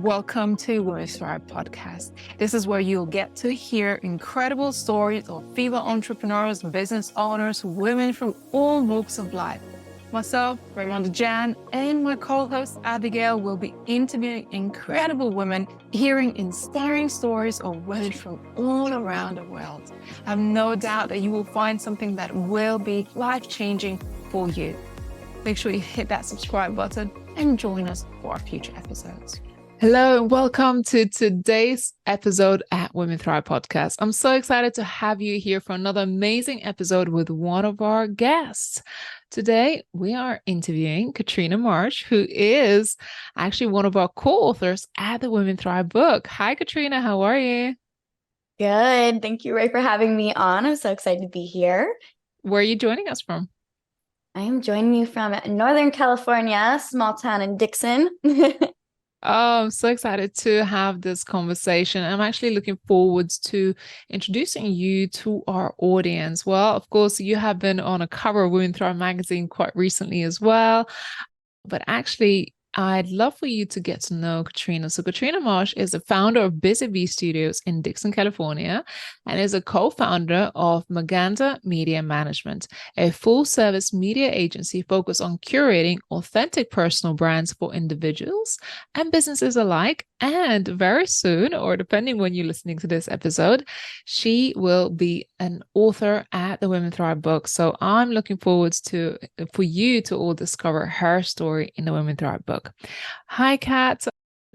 Welcome to Women Thrive podcast. This is where you'll get to hear incredible stories of female entrepreneurs, business owners, women from all walks of life. Myself, Maganda Jan, and my co-host Abigail will be interviewing incredible women, hearing inspiring stories of women from all around the world. I have no doubt that you will find something that will be life-changing for you. Make sure you hit that subscribe button and join us for our future episodes. Hello and welcome to today's episode at Women Thrive Podcast. I'm so excited to have you here for another amazing episode with one of our guests. Today, we are interviewing Katrina Marsh, who is actually one of our co-authors at the Women Thrive book. Hi, Katrina. How are you? Good. Thank you, Ray, for having me on. I'm so excited to be here. Where are you joining us from? I am joining you from Northern California, small town in Dixon. Oh, I'm so excited to have this conversation. I'm actually looking forward to introducing you to our audience. Well, of course, you have been on a cover of Women Thrive magazine quite recently as well. But actually, I'd love for you to get to know Katrina. So Katrina Marsh is the founder of Busy Bee Studios in Dixon, California, and is a co-founder of Maganda Media Management, a full-service media agency focused on curating authentic personal brands for individuals and businesses alike. And very soon, or depending when you're listening to this episode, she will be an author at the Women Thrive book. So I'm looking forward for you to all discover her story in the Women Thrive book. Hi, Kat.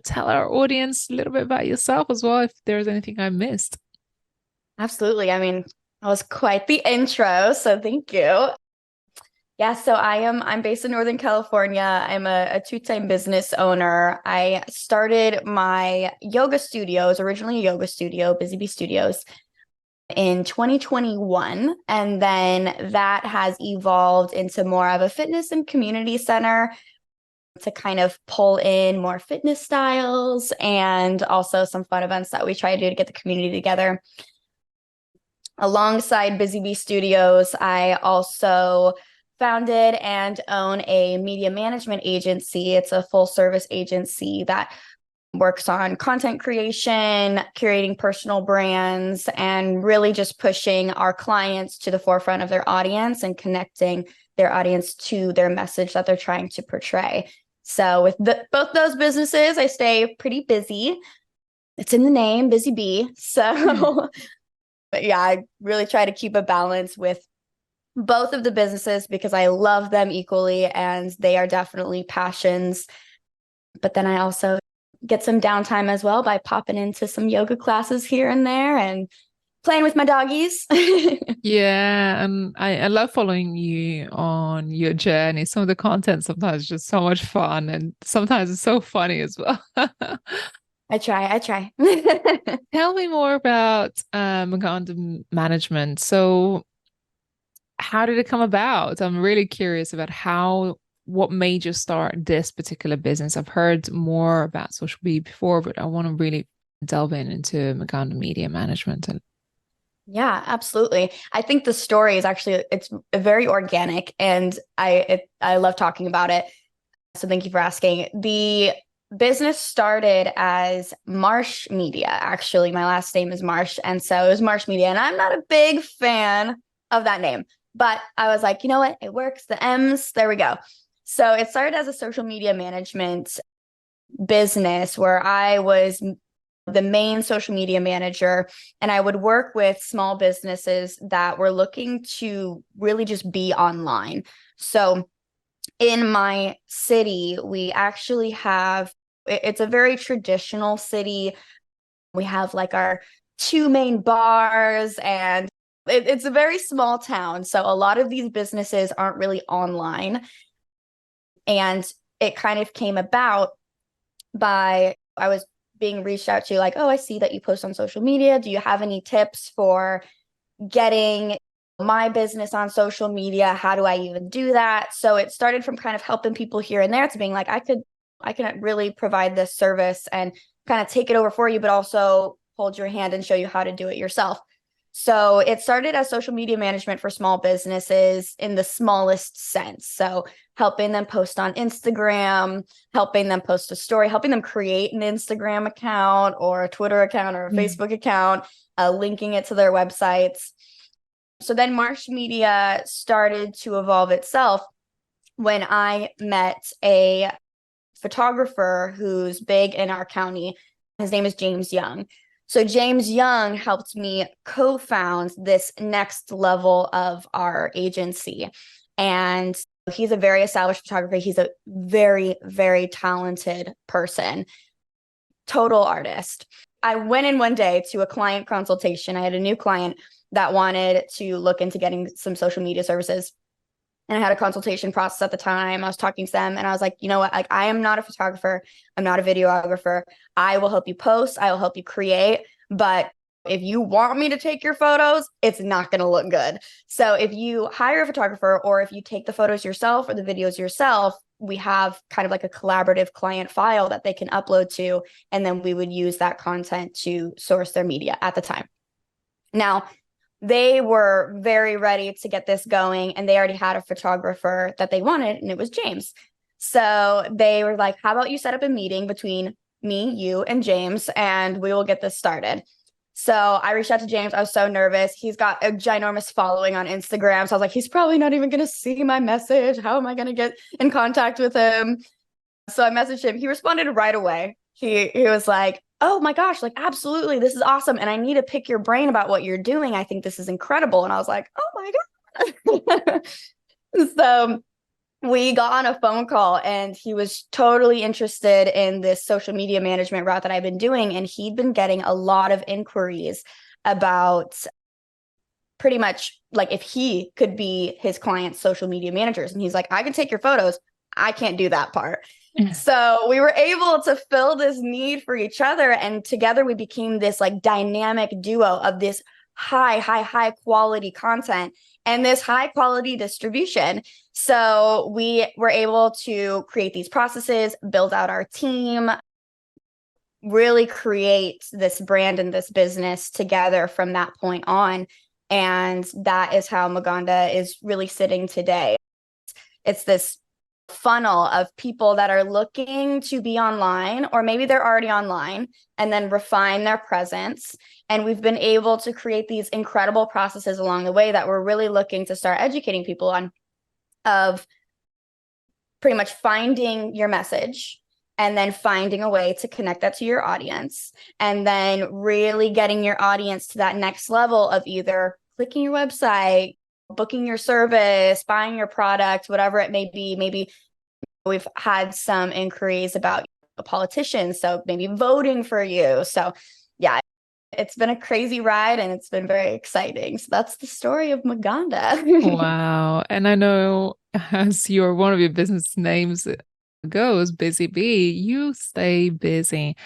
Tell our audience a little bit about yourself as well, if there's anything I missed. Absolutely. I mean, that was quite the intro, so thank you. Yeah, so I'm based in Northern California. I'm a two-time business owner. I started my yoga studios, originally a yoga studio, Busy Bee Studios, in 2021. And then that has evolved into more of a fitness and community center to kind of pull in more fitness styles and also some fun events that we try to do to get the community together. Alongside Busy Bee Studios, I also founded and own a media management agency. It's a full service agency that works on content creation, curating personal brands, and really just pushing our clients to the forefront of their audience and connecting their audience to their message that they're trying to portray. So with both those businesses, I stay pretty busy. It's in the name, Busy Bee. So but yeah, I really try to keep a balance with both of the businesses because I love them equally and they are definitely passions. But then I also get some downtime as well by popping into some yoga classes here and there and playing with my doggies. Yeah, and I love following you on your journey. Some of the content sometimes is just so much fun and sometimes it's so funny as well. I try. Tell me more about Maganda management. So how did it come about? I'm really curious about what made you start this particular business. I've heard more about social media before, but I want to really delve into Maganda media management. Yeah, absolutely. I think the story is it's very organic and I love talking about it. So thank you for asking. The business started as Marsh Media. Actually, my last name is Marsh. And so it was Marsh Media. And I'm not a big fan of that name, but I was like, you know what? It works. The M's, there we go. So it started as a social media management business where I was the main social media manager, and I would work with small businesses that were looking to really just be online. So in my city, we actually have, it's a very traditional city. We have like our two main bars and it's a very small town. So a lot of these businesses aren't really online. And it kind of came about by, I was being reached out to like, oh, I see that you post on social media. Do you have any tips for getting my business on social media? How do I even do that? So it started from kind of helping people here and there to being like, I can really provide this service and kind of take it over for you, but also hold your hand and show you how to do it yourself. So it started as social media management for small businesses in the smallest sense. So helping them post on Instagram, helping them post a story, helping them create an Instagram account or a Twitter account or a Facebook account, linking it to their websites. So then Marsh Media started to evolve itself when I met a photographer who's big in our county. His name is James Young. So James Young helped me co-found this next level of our agency. And he's a very established photographer. He's a very, very talented person, total artist. I went in one day to a client consultation. I had a new client that wanted to look into getting some social media services. And I had a consultation process at the time. I was talking to them and I was like, you know what? Like, I am not a photographer. I'm not a videographer. I will help you post. I will help you create. But if you want me to take your photos, it's not going to look good. So if you hire a photographer or if you take the photos yourself or the videos yourself, we have kind of like a collaborative client file that they can upload to. And then we would use that content to source their media at the time. Now, they were very ready to get this going and they already had a photographer that they wanted and it was James. So they were like, how about you set up a meeting between me, you, and James, and we will get this started. So I reached out to James. I was so nervous. He's got a ginormous following on Instagram. So I was like, he's probably not even going to see my message. How am I going to get in contact with him? So I messaged him. He responded right away. He was like, oh my gosh, like, absolutely, this is awesome. And I need to pick your brain about what you're doing. I think this is incredible. And I was like, oh my God. So we got on a phone call and he was totally interested in this social media management route that I've been doing. And he'd been getting a lot of inquiries about pretty much like if he could be his client's social media managers. And he's like, I can take your photos. I can't do that part. So we were able to fill this need for each other. And together we became this like dynamic duo of this high quality content and this high quality distribution. So we were able to create these processes, build out our team, really create this brand and this business together from that point on. And that is how Maganda is really sitting today. It's this funnel of people that are looking to be online, or maybe they're already online, and then refine their presence. And we've been able to create these incredible processes along the way that we're really looking to start educating people on, of pretty much finding your message and then finding a way to connect that to your audience, and then really getting your audience to that next level of either clicking your website, booking your service, buying your product, whatever it may be. Maybe we've had some inquiries about a politician, so maybe voting for you. So yeah, it's been a crazy ride and it's been very exciting. So that's the story of Maganda. Wow. And I know as one of your business names goes, Busy Bee, you stay busy.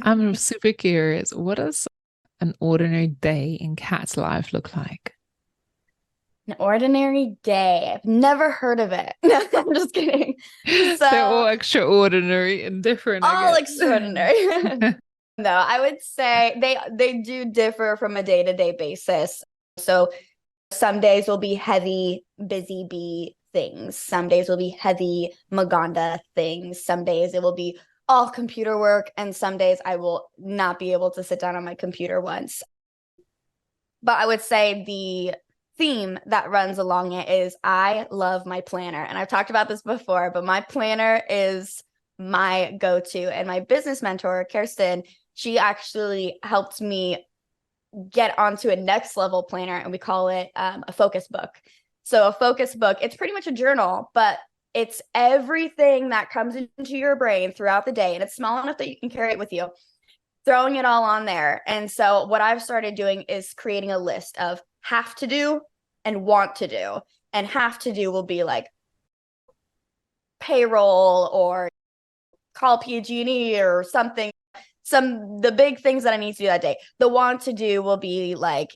I'm super curious. What does an ordinary day in Kat's life look like? An ordinary day. I've never heard of it. No, I'm just kidding. They're all So extraordinary and different, I all guess. extraordinary. No, I would say they do differ from a day-to-day basis. So some days will be heavy, busy bee things. Some days will be heavy Maganda things. Some days it will be all computer work. And some days I will not be able to sit down on my computer once. But I would say the theme that runs along it is I love my planner. And I've talked about this before, but my planner is my go-to. And my business mentor, Kirsten, she actually helped me get onto a next level planner, and we call it a focus book. So a focus book, it's pretty much a journal, but it's everything that comes into your brain throughout the day, and it's small enough that you can carry it with you, throwing it all on there. And so what I've started doing is creating a list of have to do and want to do. And have to do will be like payroll or call PG&E or something. The big things that I need to do that day. The want to do will be like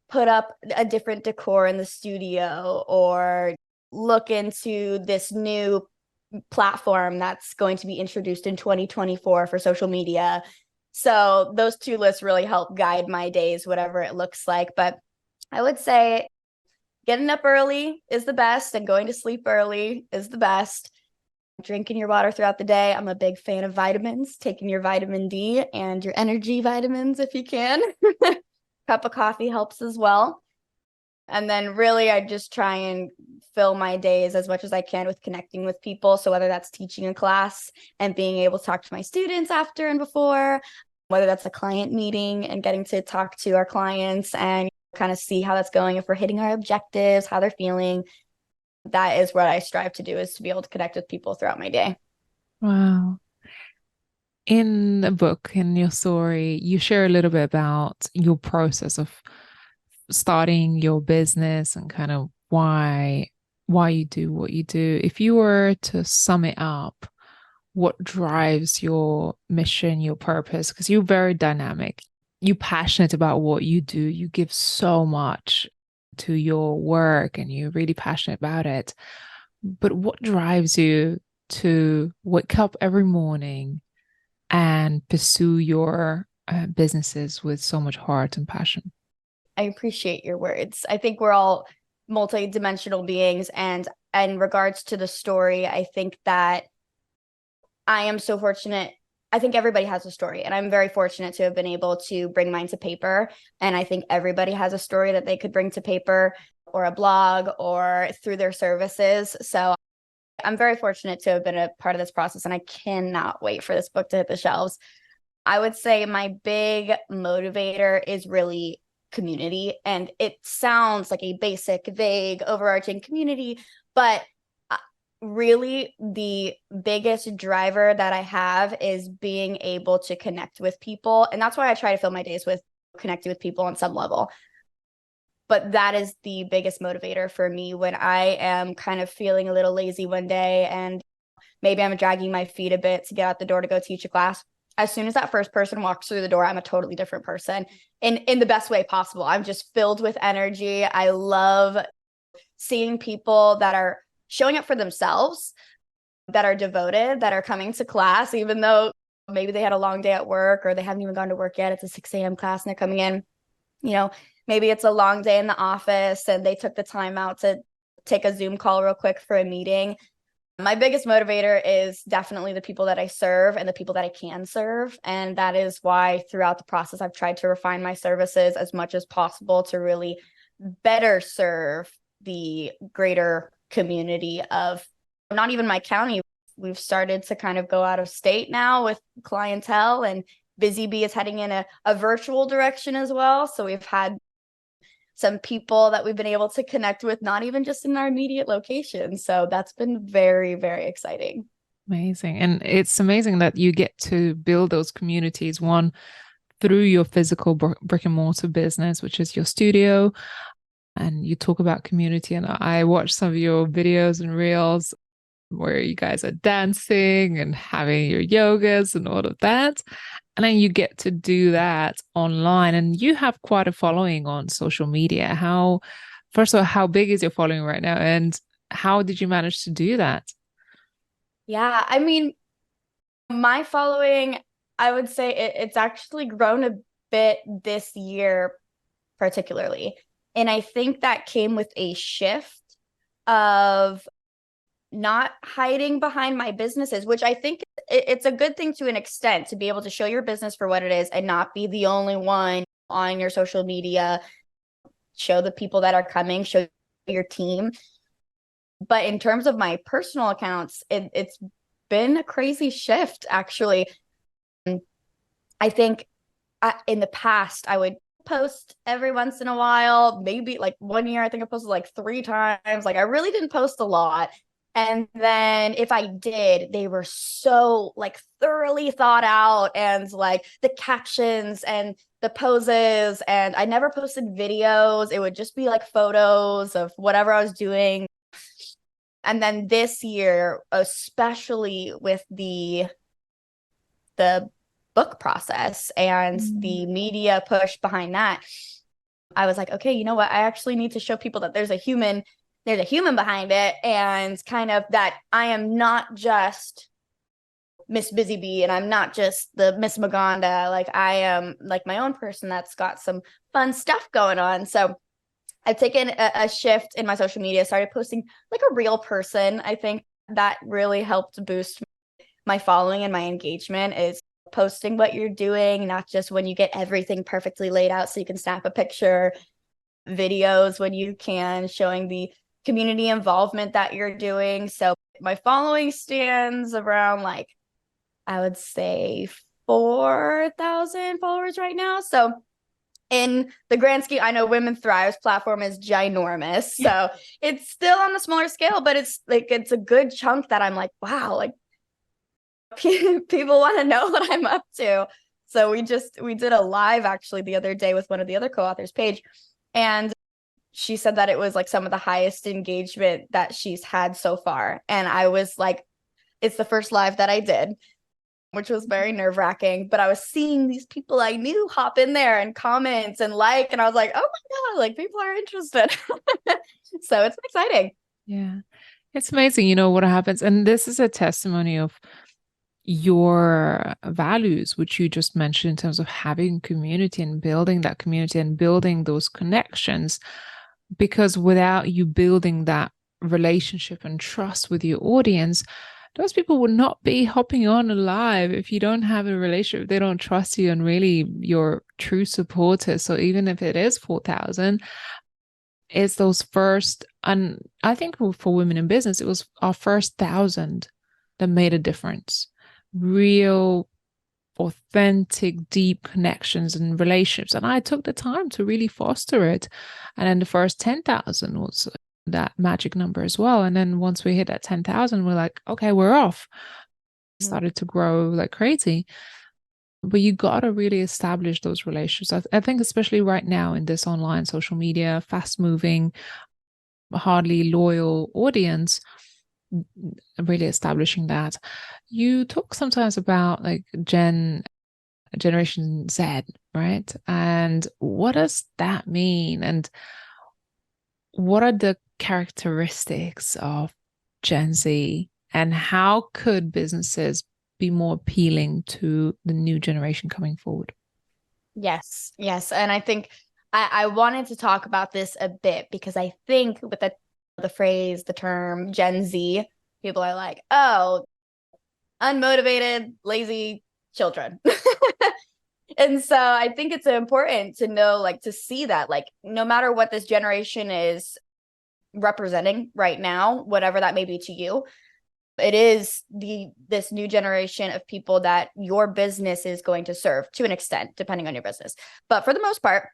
put up a different decor in the studio or look into this new platform that's going to be introduced in 2024 for social media. So those two lists really help guide my days, whatever it looks like. But I would say getting up early is the best, and going to sleep early is the best. Drinking your water throughout the day. I'm a big fan of vitamins, taking your vitamin D and your energy vitamins if you can. Cup of coffee helps as well. And then really, I just try and fill my days as much as I can with connecting with people. So whether that's teaching a class and being able to talk to my students after and before, whether that's a client meeting and getting to talk to our clients and kind of see how that's going, if we're hitting our objectives, how they're feeling. That is what I strive to do, is to be able to connect with people throughout my day. Wow. In the book, in your story, you share a little bit about your process of starting your business and kind of why you do what you do. If you were to sum it up, what drives your mission, your purpose? Because you're very dynamic. You're passionate about what you do. You give so much to your work and you're really passionate about it. But what drives you to wake up every morning and pursue your businesses with so much heart and passion? I appreciate your words. I think we're all multi-dimensional beings. And in regards to the story, I think that I am so fortunate. I think everybody has a story, and I'm very fortunate to have been able to bring mine to paper. And I think everybody has a story that they could bring to paper or a blog or through their services. So I'm very fortunate to have been a part of this process, and I cannot wait for this book to hit the shelves. I would say my big motivator is really community. And it sounds like a basic, vague, overarching community, but really the biggest driver that I have is being able to connect with people. And that's why I try to fill my days with connecting with people on some level. But that is the biggest motivator for me when I am kind of feeling a little lazy one day and maybe I'm dragging my feet a bit to get out the door to go teach a class. As soon as that first person walks through the door, I'm a totally different person in the best way possible. I'm just filled with energy. I love seeing people that are showing up for themselves, that are devoted, that are coming to class, even though maybe they had a long day at work or they haven't even gone to work yet. It's a 6 a.m. class and they're coming in. Maybe it's a long day in the office and they took the time out to take a Zoom call real quick for a meeting. My biggest motivator is definitely the people that I serve and the people that I can serve. And that is why throughout the process, I've tried to refine my services as much as possible to really better serve the greater community of not even my county. We've started to kind of go out of state now with clientele, and Busy Bee is heading in a virtual direction as well. So we've had some people that we've been able to connect with, not even just in our immediate location. So that's been very, very exciting. Amazing. And it's amazing that you get to build those communities, one through your physical brick and mortar business, which is your studio. And you talk about community. And I watched some of your videos and reels where you guys are dancing and having your yogas and all of that. And then you get to do that online, and you have quite a following on social media. First of all, how big is your following right now? And how did you manage to do that? Yeah, I mean, my following, I would say it's actually grown a bit this year, particularly. And I think that came with a shift of not hiding behind my businesses, which I think it's a good thing to an extent, to be able to show your business for what it is and not be the only one on your social media. Show the people that are coming, show your team. But in terms of my personal accounts, it's been a crazy shift, actually. I think in the past, I would post every once in a while, maybe like 1 year, I think I posted like 3 times. Like I really didn't post a lot. And then if I did, they were so like thoroughly thought out, and like the captions and the poses, and I never posted videos. It would just be like photos of whatever I was doing. And then this year, especially with the book process and the media push behind that, I was like, okay, you know what? I actually need to show people that there's a human behind it, and kind of that I am not just Miss Busy Bee and I'm not just the Miss Maganda. Like I am like my own person that's got some fun stuff going on. So I've taken a shift in my social media, started posting like a real person. I think that really helped boost my following and my engagement is posting what you're doing, not just when you get everything perfectly laid out so you can snap a picture, videos when you can, showing the community involvement that you're doing. So my following stands around like, I would say 4,000 followers right now. So in the grand scheme, I know Women Thrive's platform is ginormous. So it's still on the smaller scale, but it's like, it's a good chunk that I'm like, wow, like people want to know what I'm up to. So we did a live actually the other day with one of the other co-authors, Paige, and she said that it was like some of the highest engagement that she's had so far. And I was like, it's the first live that I did, which was very nerve-wracking, but I was seeing these people I knew hop in there and comment and like, and I was like, oh my God, like people are interested. So it's exciting. Yeah. It's amazing, what happens. And this is a testimony of your values, which you just mentioned in terms of having community and building that community and building those connections. Because without you building that relationship and trust with your audience, those people would not be hopping on live if you don't have a relationship, if they don't trust you and really your true supporters. So even if it is 4,000, it's those first, and I think for women in business, it was our first 1,000 that made a difference. Real authentic, deep connections and relationships. And I took the time to really foster it. And then the first 10,000 was that magic number as well. And then once we hit that 10,000, we're like, okay, we're off. Started to grow like crazy. But you got to really establish those relationships. I think especially right now in this online social media, fast moving, hardly loyal audience, really establishing that. You talk sometimes about like Generation Z, right? And what does that mean? And what are the characteristics of Gen Z? And how could businesses be more appealing to the new generation coming forward? Yes. And I think I wanted to talk about this a bit because I think with the phrase, the term Gen Z, people are like, oh, unmotivated, lazy children. And so I think it's important to know, like, to see that, like, no matter what this generation is representing right now, whatever that may be to you, it is this new generation of people that your business is going to serve to an extent, depending on your business. But for the most part,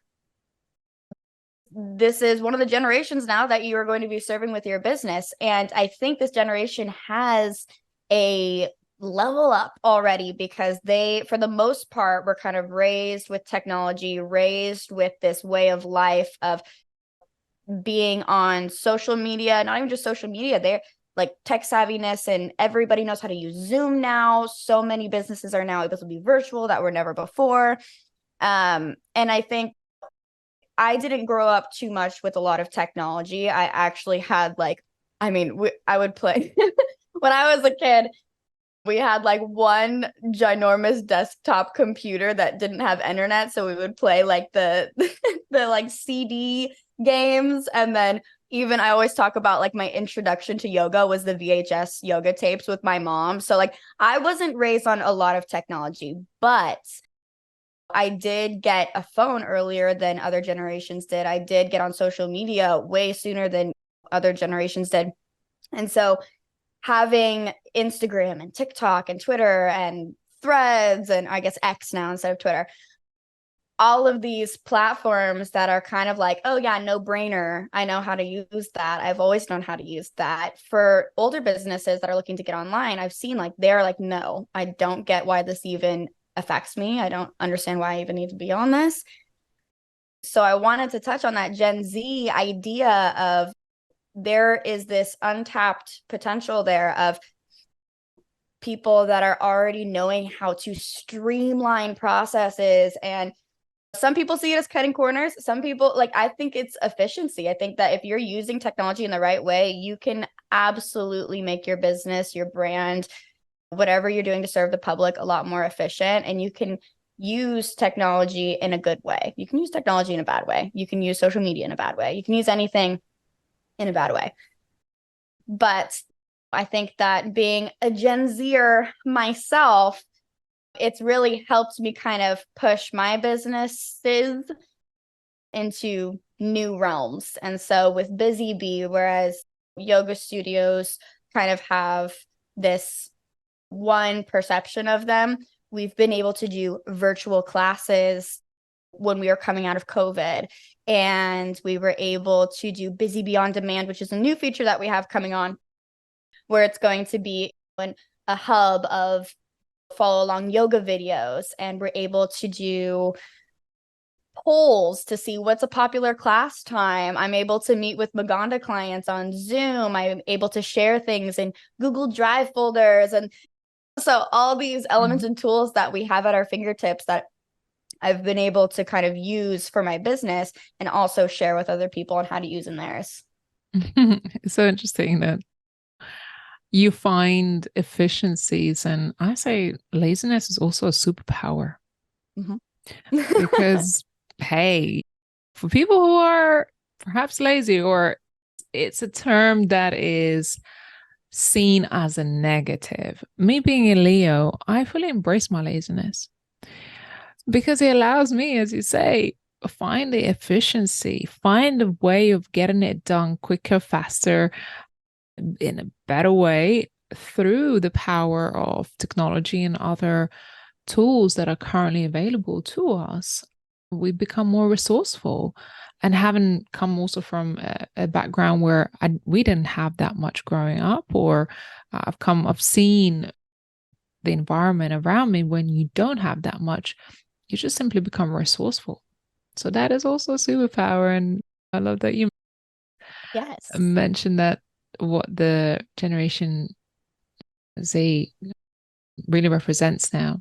this is one of the generations now that you are going to be serving with your business. And I think this generation has a level up already because they, for the most part, were kind of raised with technology, raised with this way of life of being on social media, not even just social media, they're like tech savviness, and everybody knows how to use Zoom now. So many businesses are now able to be virtual that were never before. And I think I didn't grow up too much with a lot of technology. I actually had I would play when I was a kid. We had like one ginormous desktop computer that didn't have internet. So we would play like the like CD games. And then even I always talk about like my introduction to yoga was the VHS yoga tapes with my mom. So like I wasn't raised on a lot of technology, but I did get a phone earlier than other generations did. I did get on social media way sooner than other generations did. And so having Instagram and TikTok and Twitter and Threads and I guess X now instead of Twitter, all of these platforms that are kind of like, oh yeah, no brainer. I know how to use that. I've always known how to use that. For older businesses that are looking to get online, I've seen like, they're like, no, I don't get why this even affects me. I don't understand why I even need to be on this. So I wanted to touch on that Gen Z idea of there is this untapped potential there of people that are already knowing how to streamline processes. And some people see it as cutting corners. Some people, like, I think it's efficiency. I think that if you're using technology in the right way, you can absolutely make your business, your brand whatever you're doing to serve the public a lot more efficient. And you can use technology in a good way. You can use technology in a bad way. You can use social media in a bad way. You can use anything in a bad way. But I think that being a Gen Zer myself, it's really helped me kind of push my businesses into new realms. And so with Busy Bee, whereas yoga studios kind of have this one perception of them, we've been able to do virtual classes when we were coming out of COVID. And we were able to do Busy Bee on Demand, which is a new feature that we have coming on, where it's going to be a hub of follow along yoga videos. And we're able to do polls to see what's a popular class time. I'm able to meet with Maganda clients on Zoom. I'm able to share things in Google Drive folders. And so all these elements and tools that we have at our fingertips that I've been able to kind of use for my business and also share with other people on how to use in theirs. It's so interesting that you find efficiencies, and I say laziness is also a superpower. Because, hey, for people who are perhaps lazy, or it's a term that is seen as a negative. Me being a Leo, I fully embrace my laziness because it allows me, as you say, find the efficiency, find a way of getting it done quicker, faster, in a better way through the power of technology and other tools that are currently available to us. We become more resourceful, and having come also from a background where we didn't have that much growing up, or I've seen the environment around me when you don't have that much, you just simply become resourceful. So that is also a superpower. And I love that you mentioned that what the Generation Z really represents now.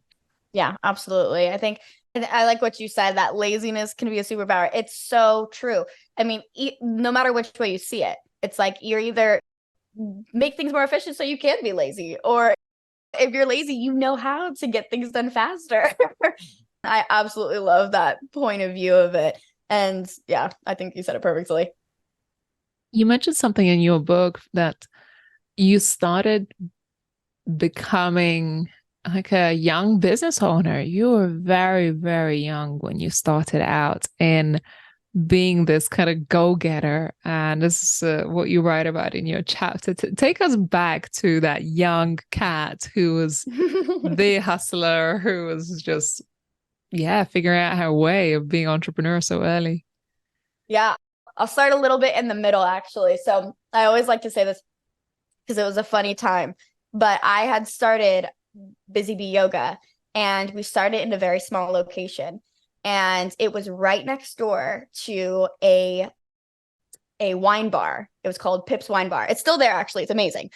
Yeah, absolutely. I like what you said, that laziness can be a superpower. It's so true. I mean, no matter which way you see it, it's like you're either make things more efficient so you can be lazy, or if you're lazy, you know how to get things done faster. I absolutely love that point of view of it. And yeah, I think you said it perfectly. You mentioned something in your book that you started becoming like a young business owner. You were very, very young when you started out in being this kind of go-getter. And this is what you write about in your chapter. Take us back to that young cat who was the hustler, who was just, figuring out her way of being entrepreneur so early. Yeah, I'll start a little bit in the middle, actually. So I always like to say this because it was a funny time, but I had started Busy Bee Yoga, and we started in a very small location, and it was right next door to a wine bar. It was called Pip's Wine Bar. It's still there, actually. It's amazing.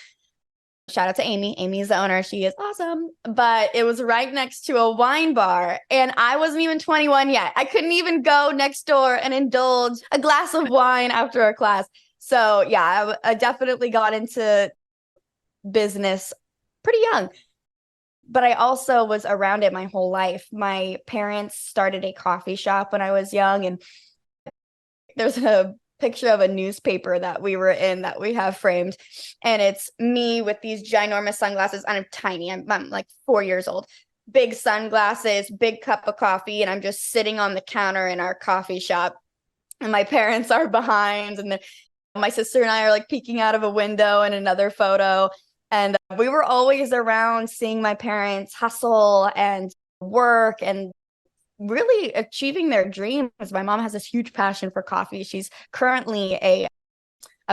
Shout out to Amy. Amy is the owner. She is awesome. But it was right next to a wine bar, and I wasn't even 21 yet. I couldn't even go next door and indulge a glass of wine after a class. So yeah, I definitely got into business pretty young. But I also was around it my whole life. My parents started a coffee shop when I was young, and there's a picture of a newspaper that we were in that we have framed, and it's me with these ginormous sunglasses. I'm tiny. I'm like 4 years old. Big sunglasses, big cup of coffee, and I'm just sitting on the counter in our coffee shop, and my parents are behind, and my sister and I are like peeking out of a window in another photo. And we were always around seeing my parents hustle and work and really achieving their dreams. My mom has this huge passion for coffee. She's currently a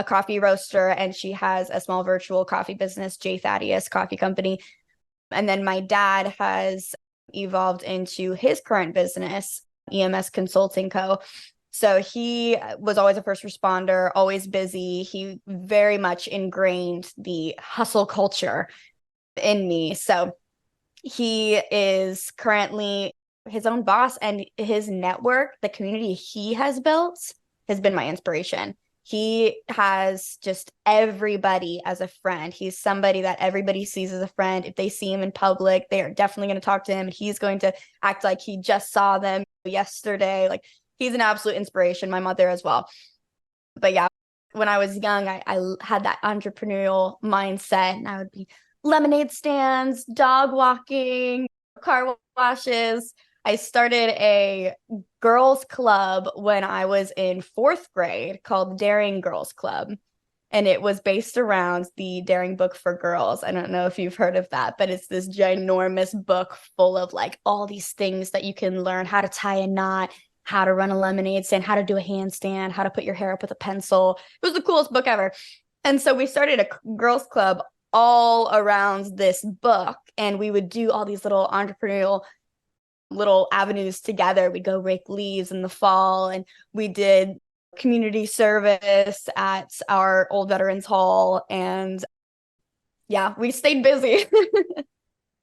coffee roaster, and she has a small virtual coffee business, J. Thaddeus Coffee Company. And then my dad has evolved into his current business, EMS Consulting Co. So he was always a first responder, always busy. He very much ingrained the hustle culture in me. So he is currently his own boss, and his network, the community he has built, has been my inspiration. He has just everybody as a friend. He's somebody that everybody sees as a friend. If they see him in public, they are definitely going to talk to him. And he's going to act like he just saw them yesterday. Like, he's an absolute inspiration. My mother as well. But yeah, when I was young, I had that entrepreneurial mindset, and I would be lemonade stands, dog walking, car washes. I started a girls club when I was in 4th grade called the Daring Girls Club. And it was based around the Daring book for girls. I don't know if you've heard of that, but it's this ginormous book full of like all these things that you can learn: how to tie a knot, how to run a lemonade stand, how to do a handstand, how to put your hair up with a pencil. It was the coolest book ever. And so we started a girls club all around this book, and we would do all these little entrepreneurial little avenues together. We'd go rake leaves in the fall, and we did community service at our old veterans hall. And yeah, we stayed busy.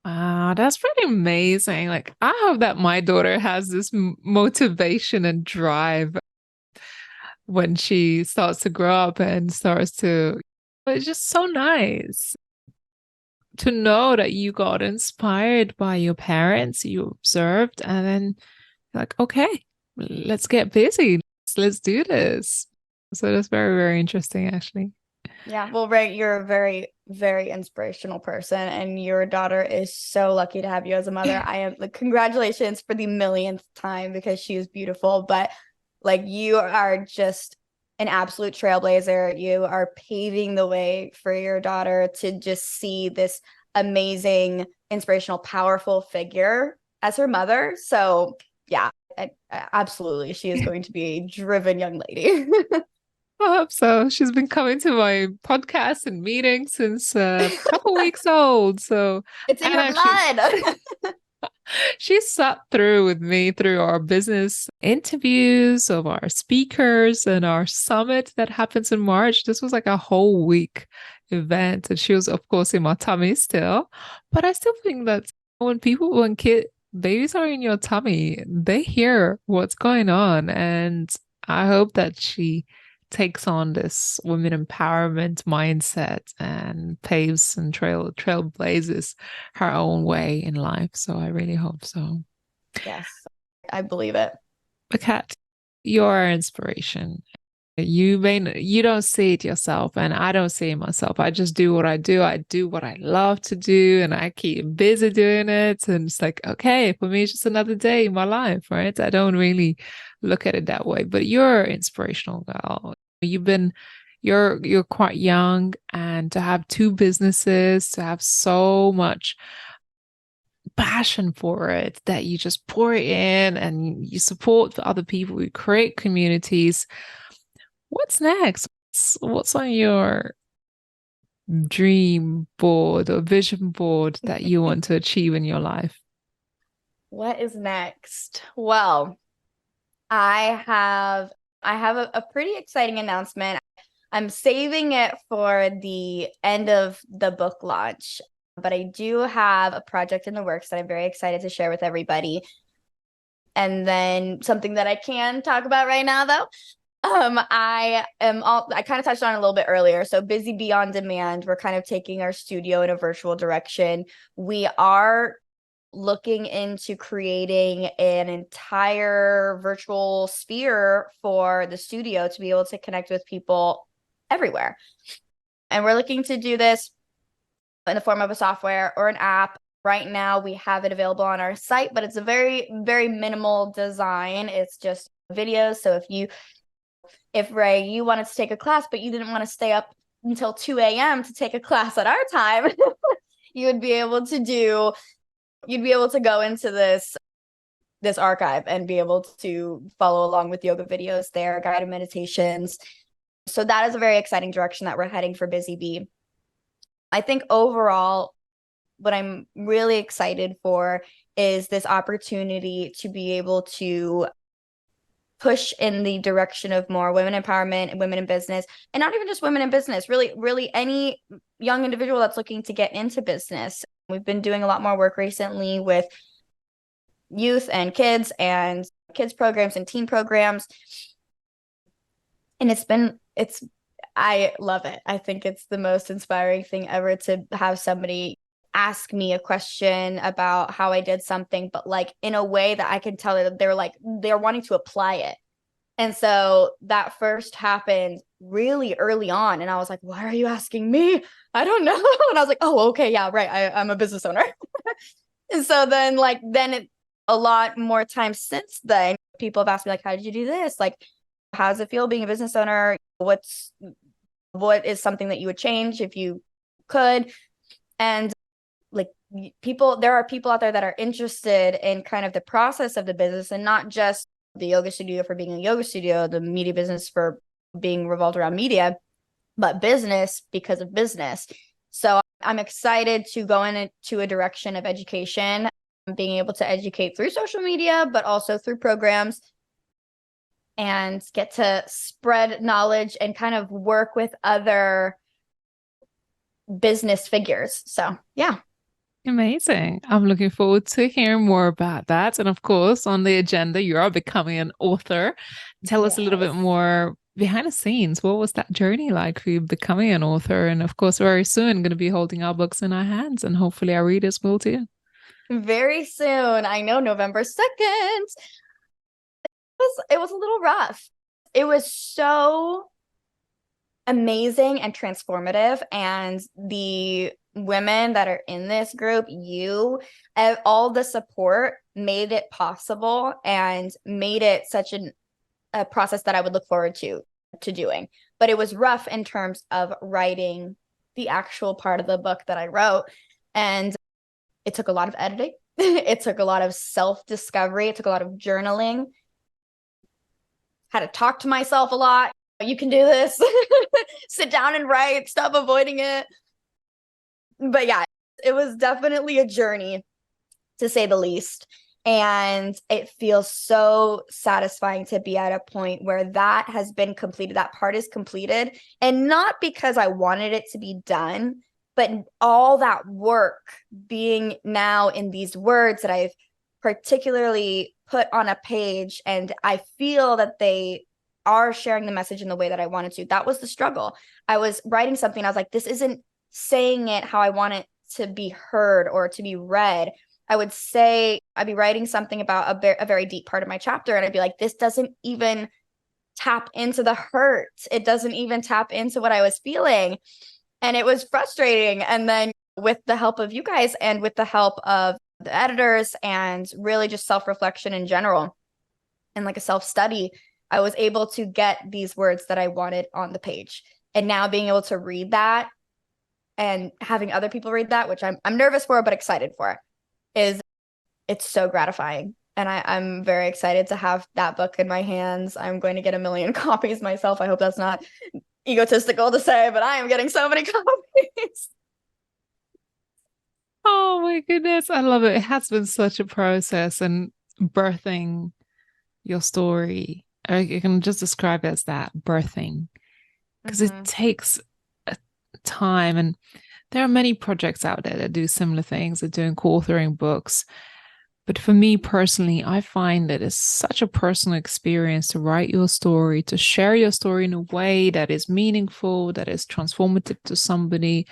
Wow, that's pretty amazing. Like, I hope that my daughter has this motivation and drive when she starts to grow up and starts to. It's just so nice to know that you got inspired by your parents, you observed, and then like, okay, let's get busy. Let's do this. So that's very, very interesting, actually. Yeah, well, Ray, you're a very, very inspirational person, and your daughter is so lucky to have you as a mother. I am like, congratulations for the millionth time, because she is beautiful. But like, you are just an absolute trailblazer. You are paving the way for your daughter to just see this amazing, inspirational, powerful figure as her mother. So yeah, absolutely, she is going to be a driven young lady. I hope so. She's been coming to my podcast and meetings since a couple weeks old. So, It's in and your actually, blood. she sat through with me through our business interviews of our speakers and our summit that happens in March. This was like a whole week event. And she was, of course, in my tummy still. But I still think that babies are in your tummy, they hear what's going on. And I hope that she takes on this women empowerment mindset and paves and trailblazes her own way in life. So I really hope so. Yes, I believe it. But Kat, you're our inspiration. You don't see it yourself, and I don't see it myself. I just do what I do. I do what I love to do, and I keep busy doing it. And it's like, okay, for me, it's just another day in my life, right? I don't really look at it that way. But you're inspirational, girl. You're quite young, and to have 2 businesses, to have so much passion for it that you just pour it in and you support the other people, you create communities. What's next? What's on your dream board or vision board that you want to achieve in your life? What is next? Well, I have a pretty exciting announcement. I'm saving it for the end of the book launch, but I do have a project in the works that I'm very excited to share with everybody. And then something that I can talk about right now, though. I kind of touched on it a little bit earlier. So Busy Bee on Demand, we're kind of taking our studio in a virtual direction. We are looking into creating an entire virtual sphere for the studio to be able to connect with people everywhere. And we're looking to do this in the form of a software or an app. Right now, we have it available on our site, but it's a very, very minimal design. It's just videos. So if Ray, you wanted to take a class, but you didn't want to stay up until 2 a.m. to take a class at our time, you'd be able to go into this archive and be able to follow along with yoga videos there, guided meditations. So that is a very exciting direction that we're heading for Busy Bee. I think overall, what I'm really excited for is this opportunity to be able to push in the direction of more women empowerment and women in business, and not even just women in business, really any young individual that's looking to get into business. We've been doing a lot more work recently with youth and kids programs and teen programs. And I love it. I think it's the most inspiring thing ever to have somebody ask me a question about how I did something, but like in a way that I can tell that they're wanting to apply it. And so that first happened really early on. And I was like, why are you asking me? I don't know. And I was like, oh, okay, yeah, right. I'm a business owner. And so a lot more times since then, people have asked me, like, how did you do this? Like, how does it feel being a business owner? What is something that you would change if you could? And like there are people out there that are interested in kind of the process of the business, and not just the yoga studio for being a yoga studio, the media business for being revolved around media, but business because of business. So I'm excited to go into a direction of education, being able to educate through social media, but also through programs, and get to spread knowledge and kind of work with other business figures. So yeah. Amazing. I'm looking forward to hearing more about that. And of course, on the agenda, you are becoming an author. Tell us a little bit Yes. more behind the scenes. What was that journey like for you becoming an author? And of course, very soon going to be holding our books in our hands, and hopefully our readers will too. Very soon. I know, November 2nd. It was a little rough. It was so amazing and transformative. And the women that are in this group, all the support made it possible and made it such a process that I would look forward to doing. But it was rough in terms of writing the actual part of the book that I wrote. And it took a lot of editing. It took a lot of self-discovery. It took a lot of journaling. Had to talk to myself a lot. You can do this. Sit down and write. Stop avoiding it. But yeah, it was definitely a journey, to say the least. And it feels so satisfying to be at a point where that has been completed. That part is completed. And not because I wanted it to be done, but all that work being now in these words that I've particularly put on a page, and I feel that they are sharing the message in the way that I wanted to. That was the struggle. I was writing something, I was like, this isn't saying it how I want it to be heard or to be read. I'd be writing something about a very deep part of my chapter, and I'd be like, this doesn't even tap into the hurt. It doesn't even tap into what I was feeling. And it was frustrating. And then with the help of you guys and with the help of the editors and really just self-reflection in general and like a self-study, I was able to get these words that I wanted on the page. And now being able to read that and having other people read that, which I'm nervous for, but excited for, it's so gratifying. And I'm very excited to have that book in my hands. I'm going to get 1 million copies myself. I hope that's not egotistical to say, but I am getting so many copies. Oh my goodness. I love it. It has been such a process, and birthing your story. I can just describe it as that, birthing, because it takes a time. And there are many projects out there that do similar things, that doing co-authoring books. But for me personally, I find that it's such a personal experience to write your story, to share your story in a way that is meaningful, that is transformative to somebody.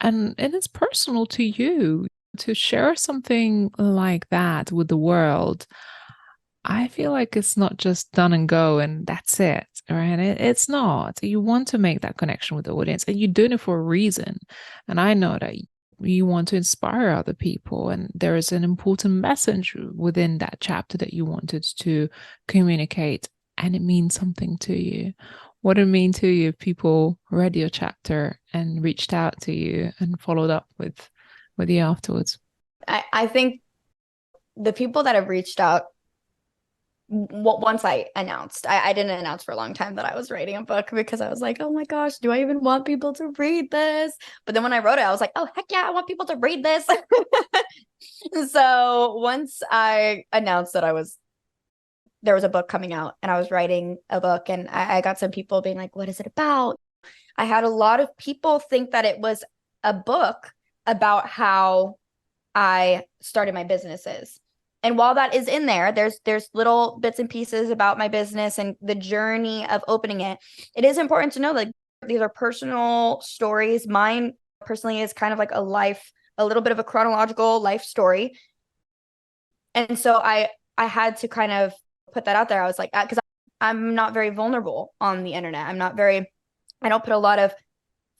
And it's personal to you to share something like that with the world. I feel like it's not just done and go and that's it, right? It's not. You want to make that connection with the audience, and you're doing it for a reason. And I know that you want to inspire other people, and there is an important message within that chapter that you wanted to communicate, and it means something to you. What it mean to you if people read your chapter and reached out to you and followed up with you afterwards? I think the people that have reached out, once I announced, I didn't announce for a long time that I was writing a book, because I was like, oh my gosh, do I even want people to read this? But then when I wrote it, I was like, oh heck yeah, I want people to read this. So once I announced that there was a book coming out and I was writing a book, and I got some people being like, what is it about? I had a lot of people think that it was a book about how I started my businesses. And while that is in there, there's little bits and pieces about my business and the journey of opening it. It is important to know that these are personal stories. Mine personally is kind of like a little bit of a chronological life story. And so I had to kind of put that out there. I was like, because I'm not very vulnerable on the internet. I don't put a lot of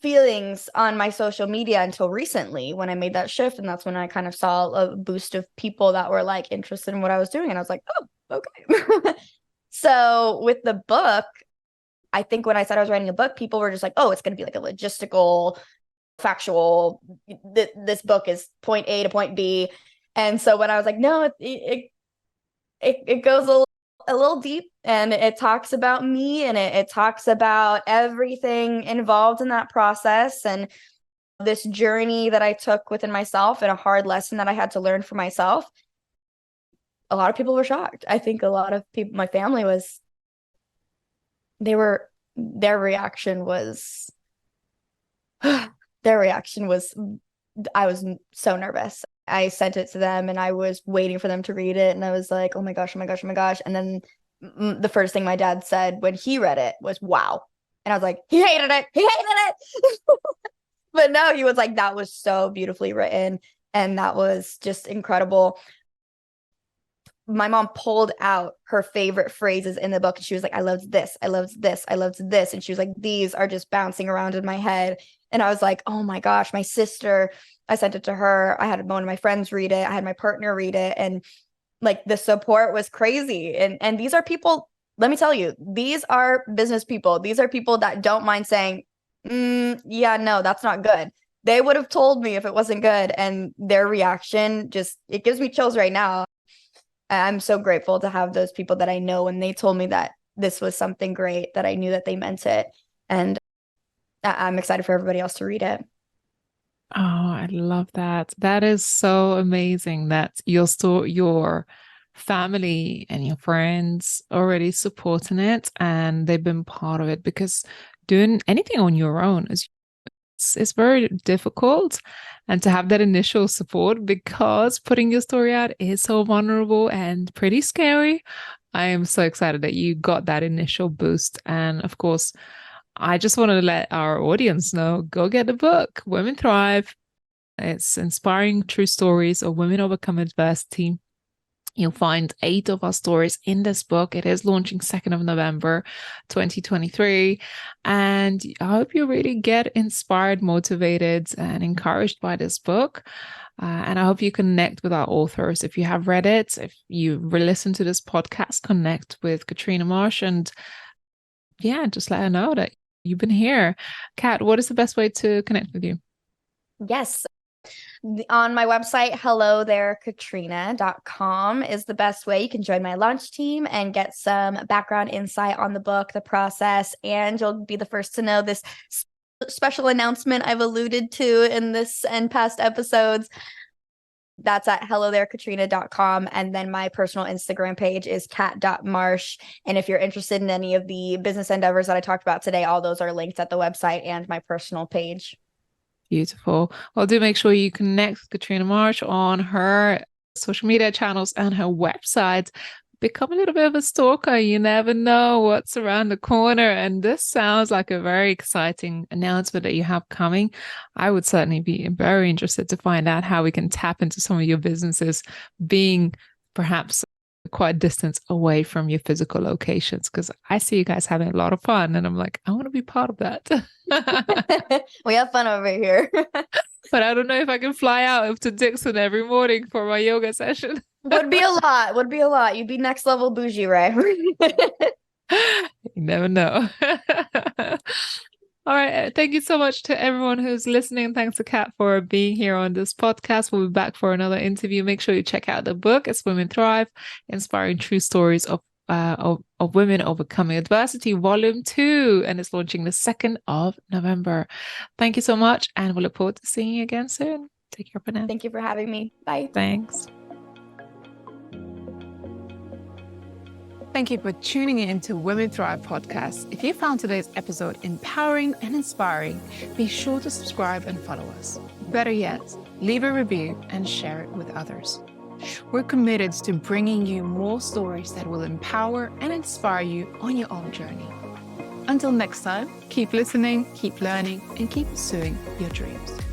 feelings on my social media until recently when I made that shift. And that's when I kind of saw a boost of people that were like interested in what I was doing. And I was like, oh, okay. So with the book, I think when I said I was writing a book, people were just like, oh, it's going to be like a logistical, factual, this book is point A to point B. And so when I was like, no, it goes a little deep, and it talks about me, and it talks about everything involved in that process and this journey that I took within myself and a hard lesson that I had to learn for myself. A lot of people were shocked. I think a lot of people, my family their reaction was, I was so nervous. I sent it to them and I was waiting for them to read it. And I was like, oh my gosh, oh my gosh, oh my gosh. And then the first thing my dad said when he read it was, wow. And I was like, he hated it. He hated it. But no, he was like, that was so beautifully written. And that was just incredible. My mom pulled out her favorite phrases in the book. And she was like, I loved this. I loved this. I loved this. And she was like, these are just bouncing around in my head. And I was like, oh my gosh, my sister, I sent it to her. I had one of my friends read it. I had my partner read it. And like the support was crazy. And these are people, let me tell you, these are business people. These are people that don't mind saying, yeah, no, that's not good. They would have told me if it wasn't good. And their reaction it gives me chills right now. I'm so grateful to have those people that I know when they told me that this was something great, that I knew that they meant it. And I'm excited for everybody else to read it. Oh, I love that. That is so amazing that your family and your friends already supporting it and they've been part of it, because doing anything on your own it's very difficult, and to have that initial support, because putting your story out is so vulnerable and pretty scary. I am so excited that you got that initial boost. And of course, I just want to let our audience know, go get the book, Women Thrive. It's inspiring true stories of women overcome adversity. You'll find 8 of our stories in this book. It is launching 2nd of November, 2023. And I hope you really get inspired, motivated, and encouraged by this book. And I hope you connect with our authors. If you have read it, if you listen to this podcast, connect with Katrina Marsh, and yeah, just let her know that you've been here. Kat, what is the best way to connect with you? Yes. On my website, hellothereKatrina.com is the best way. You can join my launch team and get some background insight on the book, the process, and you'll be the first to know this special announcement I've alluded to in this and past episodes. That's at hellothereKatrina.com. And then my personal Instagram page is kat.marsh. And if you're interested in any of the business endeavors that I talked about today, all those are linked at the website and my personal page. Beautiful. Well, do make sure you connect with Katrina Marsh on her social media channels and her website. Become a little bit of a stalker. You never know what's around the corner. And this sounds like a very exciting announcement that you have coming. I would certainly be very interested to find out how we can tap into some of your businesses, being perhaps quite a distance away from your physical locations, because I see you guys having a lot of fun and I'm like, I want to be part of that. We have fun over here. But I don't know if I can fly out to Dixon every morning for my yoga session. Would be a lot. You'd be next level bougie, right? You never know. All right. Thank you so much to everyone who's listening. Thanks to Kat for being here on this podcast. We'll be back for another interview. Make sure you check out the book. It's Women Thrive, Inspiring True Stories of Women Overcoming Adversity, Volume 2. And it's launching the 2nd of November. Thank you so much. And we'll look forward to seeing you again soon. Take care for now. Thank you for having me. Bye. Thanks. Thank you for tuning in to Women Thrive podcast. If you found today's episode empowering and inspiring, be sure to subscribe and follow us. Better yet, leave a review and share it with others. We're committed to bringing you more stories that will empower and inspire you on your own journey. Until next time, keep listening, keep learning, and keep pursuing your dreams.